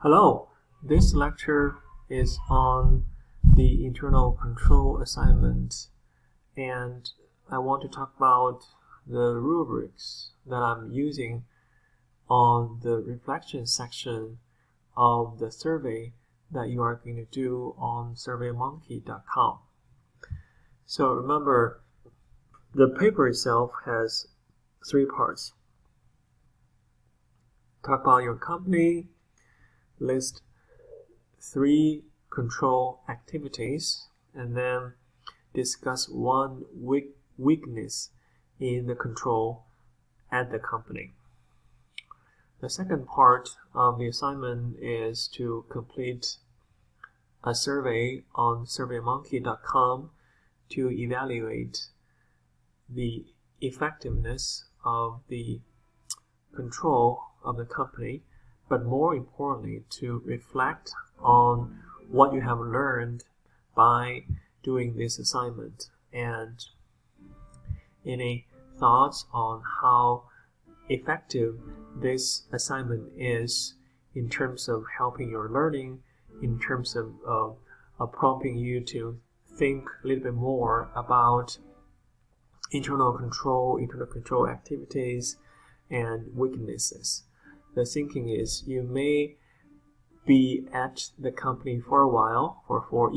Hello, this lecture is on the internal control assignment, and I want to talk about the rubrics that I'm using on the reflection section of the survey that you are going to do on surveymonkey.com. So remember, the paper itself has three parts. Talk about your company, list 3 control activities, and then discuss one weakness in the control at the company. The second part of the assignment is to complete a survey on surveymonkey.com to evaluate the effectiveness of the control of the company, but more importantly, to reflect on what you have learned by doing this assignment and any thoughts on how effective this assignment is in terms of helping your learning, in terms of prompting you to think a little bit more about internal control activities and weaknesses. The thinking is you may be at the company for a while, or for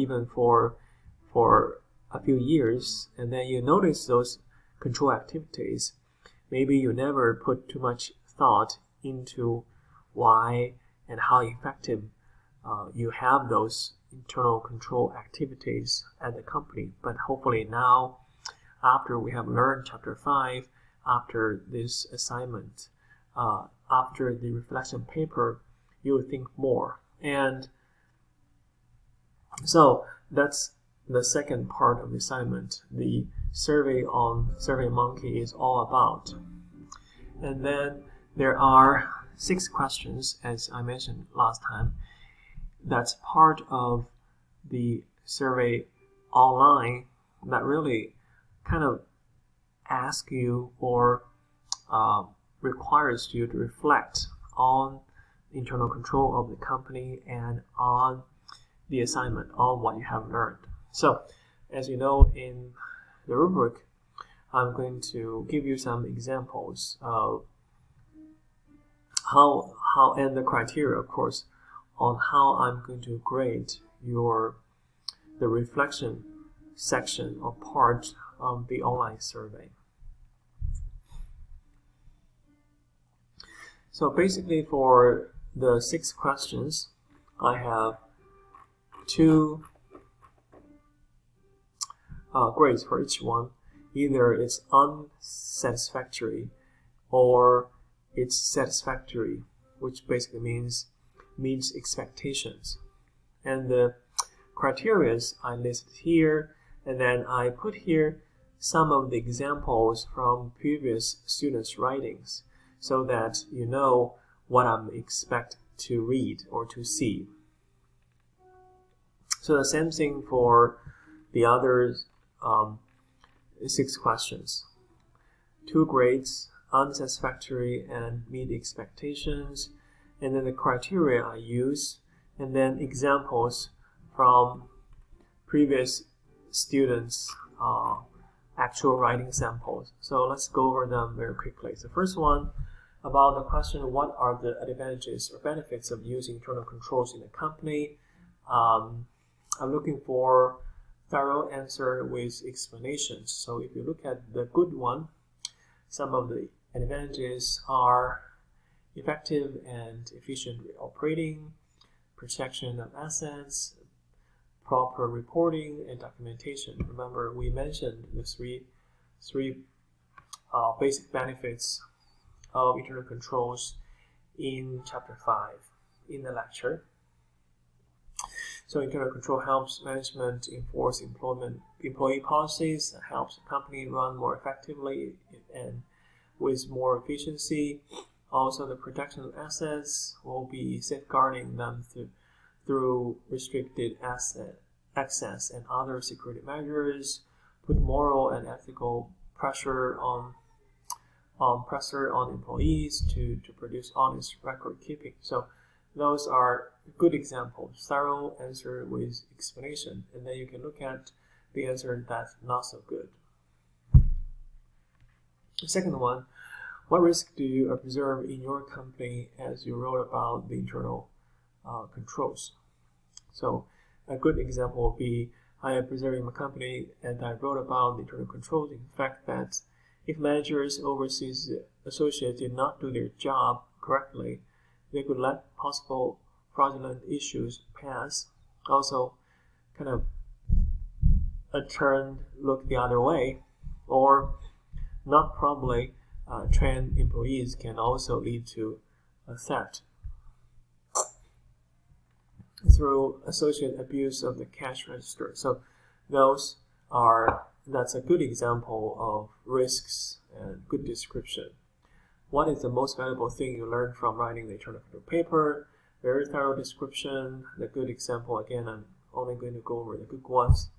a few years, and then you notice those control activities. Maybe you never put too much thought into why and how effective you have those internal control activities at the company. But hopefully now, after we have learned Chapter 5, after this assignment, after the reflection paper, you will think more. And so that's the second part of the assignment. The survey on SurveyMonkey is all about. And then there are 6 questions, as I mentioned last time. That's part of the survey online that really kind of ask you or requires you to reflect on internal control of the company and on the assignment, on what you have learned. So, as you know, in the rubric, I'm going to give you some examples of how and the criteria, of course, on how I'm going to grade the reflection section or part of the online survey. So basically, for the 6 questions, I have 2 grades for each one. Either it's unsatisfactory or it's satisfactory, which basically means meets expectations. And the criteria I listed here, and then I put here some of the examples from previous students' writings, so that you know what I'm expect to read or to see. So the same thing for the other 6 questions. 2 grades, unsatisfactory and meet expectations, and then the criteria I use, and then examples from previous students' actual writing samples. So let's go over them very quickly. The first one, about the question, what are the advantages or benefits of using internal controls in a company? I'm looking for thorough answer with explanations. So if you look at the good one, some of the advantages are effective and efficient operating, protection of assets, proper reporting and documentation. Remember, we mentioned the three basic benefits of internal controls in Chapter 5 in the lecture. So internal control helps management enforce employee policies, that helps the company run more effectively and with more efficiency. Also, the protection of assets will be safeguarding them through restricted asset access and other security measures, put moral and ethical pressure on employees to produce honest record keeping. So those are good examples. Thorough answer with explanation, and then you can look at the answer that's not so good. The second one, what risk do you observe in your company as you wrote about the internal controls? So a good example would be, I observed in my company and I wrote about the internal controls. In fact, that if managers overseas associates did not do their job correctly, they could let possible fraudulent issues pass. Also, kind of a turn look the other way, or not properly trained employees can also lead to a theft through associate abuse of the cash register. So that's a good example of risks and good description. What is the most valuable thing you learned from writing the internal control paper? Very thorough description. The good example, again, I'm only going to go over the good ones.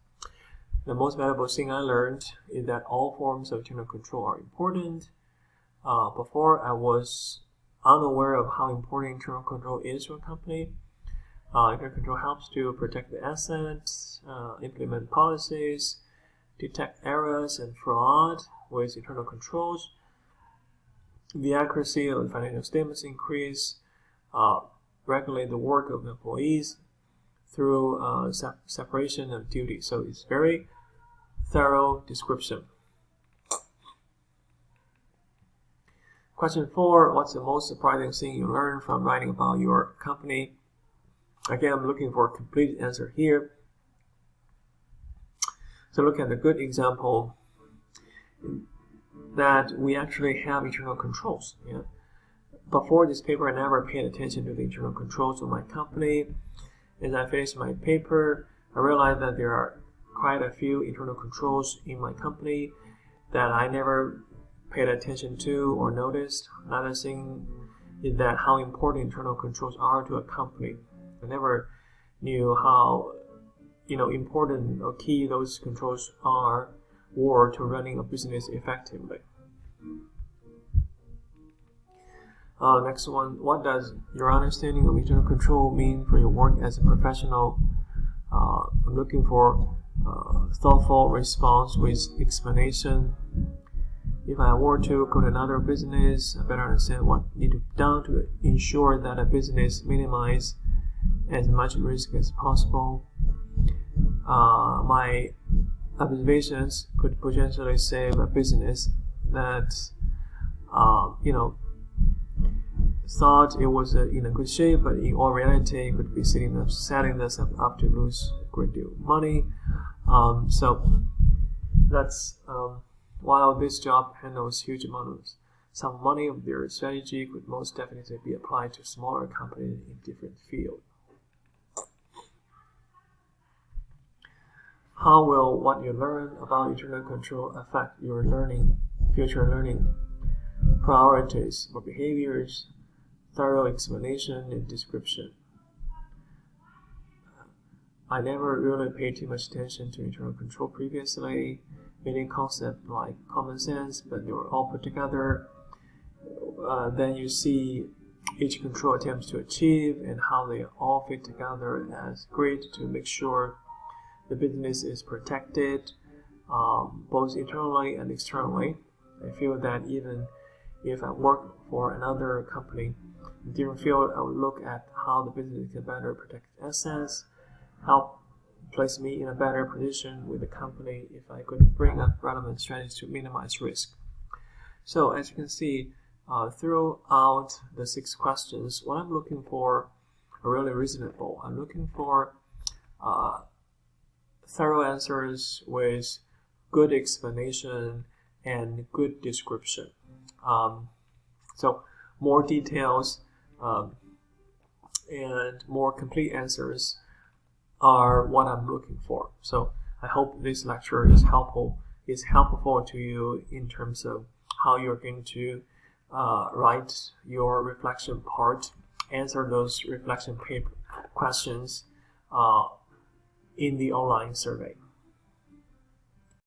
The most valuable thing I learned is that all forms of internal control are important. Before, I was unaware of how important internal control is to a company. Internal control helps to protect the assets, implement policies, detect errors and fraud with internal controls. The accuracy of the financial statements increase, regulate the work of employees through separation of duties. So it's very thorough description. Question 4, what's the most surprising thing you learned from writing about your company? Again, I'm looking for a complete answer here. So look at the good example that we actually have internal controls. Yeah? Before this paper, I never paid attention to the internal controls of my company. As I finished my paper, I realized that there are quite a few internal controls in my company that I never paid attention to or noticed. Another thing is that how important internal controls are to a company. I never knew how important or key those controls were to running a business effectively. Next one, what does your understanding of internal control mean for your work as a professional? I'm looking for thoughtful response with explanation. If I were to go to another business, I better understand what needs to be done to ensure that a business minimizes as much risk as possible. My observations could potentially save a business that thought it was in a good shape, but in all reality could be setting themselves up to lose a great deal of money. So that's while this job handles huge amounts some money of their strategy could most definitely be applied to smaller companies in different fields. How will what you learn about internal control affect your future learning? Priorities or behaviors, thorough explanation and description. I never really paid too much attention to internal control previously. Many concepts like common sense, but they were all put together. Then you see each control attempts to achieve and how they all fit together as grid to make sure the business is protected both internally and externally. I feel that even if I work for another company in different field, I would look at how the business can better protect assets, help place me in a better position with the company if I could bring up relevant strategies to minimize risk. So as you can see, throughout the 6 questions, what I'm looking for are really reasonable. I'm looking for thorough answers with good explanation and good description. So more details and more complete answers are what I'm looking for. So I hope this lecture is helpful to you in terms of how you're going to write your reflection part, answer those reflection paper questions in the online survey.